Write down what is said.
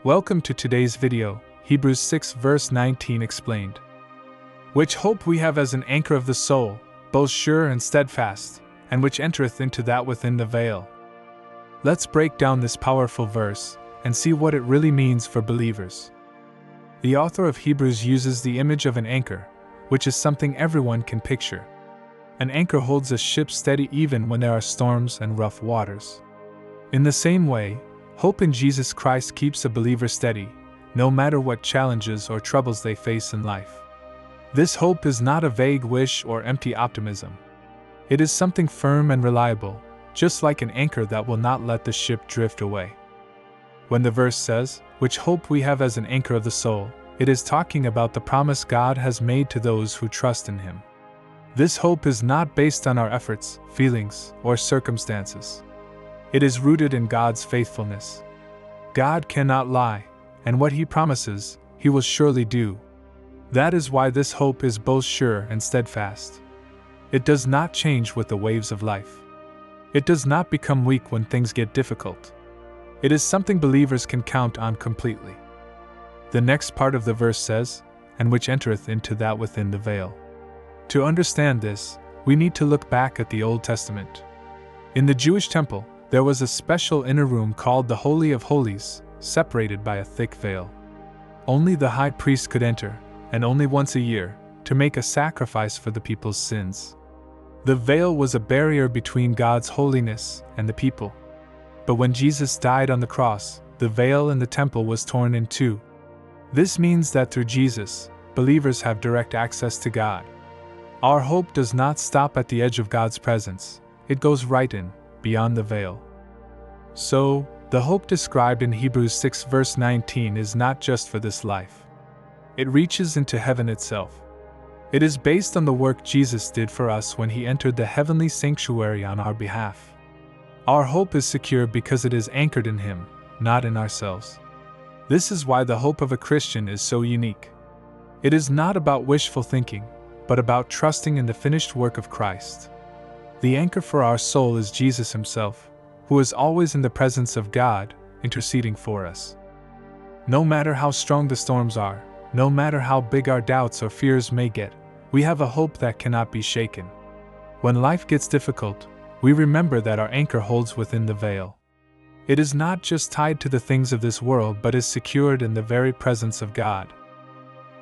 Welcome to today's video, Hebrews 6 verse 19 explained. Which hope we have as an anchor of the soul, both sure and steadfast, and which entereth into that within the veil. Let's break down this powerful verse and see what it really means for believers. The author of Hebrews uses the image of an anchor, which is something everyone can picture. An anchor holds a ship steady even when there are storms and rough waters. In the same way, hope in Jesus Christ keeps a believer steady, no matter what challenges or troubles they face in life. This hope is not a vague wish or empty optimism. It is something firm and reliable, just like an anchor that will not let the ship drift away. When the verse says, "Which hope we have as an anchor of the soul," it is talking about the promise God has made to those who trust in Him. This hope is not based on our efforts, feelings, or circumstances. It is rooted in God's faithfulness. God cannot lie, and what He promises, He will surely do. That is why this hope is both sure and steadfast. It does not change with the waves of life. It does not become weak when things get difficult. It is something believers can count on completely. The next part of the verse says, "and which entereth into that within the veil." To understand this, we need to look back at the Old Testament. In the Jewish temple, there was a special inner room called the Holy of Holies, separated by a thick veil. Only the high priest could enter, and only once a year, to make a sacrifice for the people's sins. The veil was a barrier between God's holiness and the people. But when Jesus died on the cross, the veil in the temple was torn in two. This means that through Jesus, believers have direct access to God. Our hope does not stop at the edge of God's presence, it goes right in, beyond the veil. So, the hope described in Hebrews 6 verse 19 is not just for this life. It reaches into heaven itself. It is based on the work Jesus did for us when He entered the heavenly sanctuary on our behalf. Our hope is secure because it is anchored in Him, not in ourselves. This is why the hope of a Christian is so unique. It is not about wishful thinking, but about trusting in the finished work of Christ. The anchor for our soul is Jesus Himself, who is always in the presence of God, interceding for us. No matter how strong the storms are, no matter how big our doubts or fears may get, we have a hope that cannot be shaken. When life gets difficult, we remember that our anchor holds within the veil. It is not just tied to the things of this world but is secured in the very presence of God.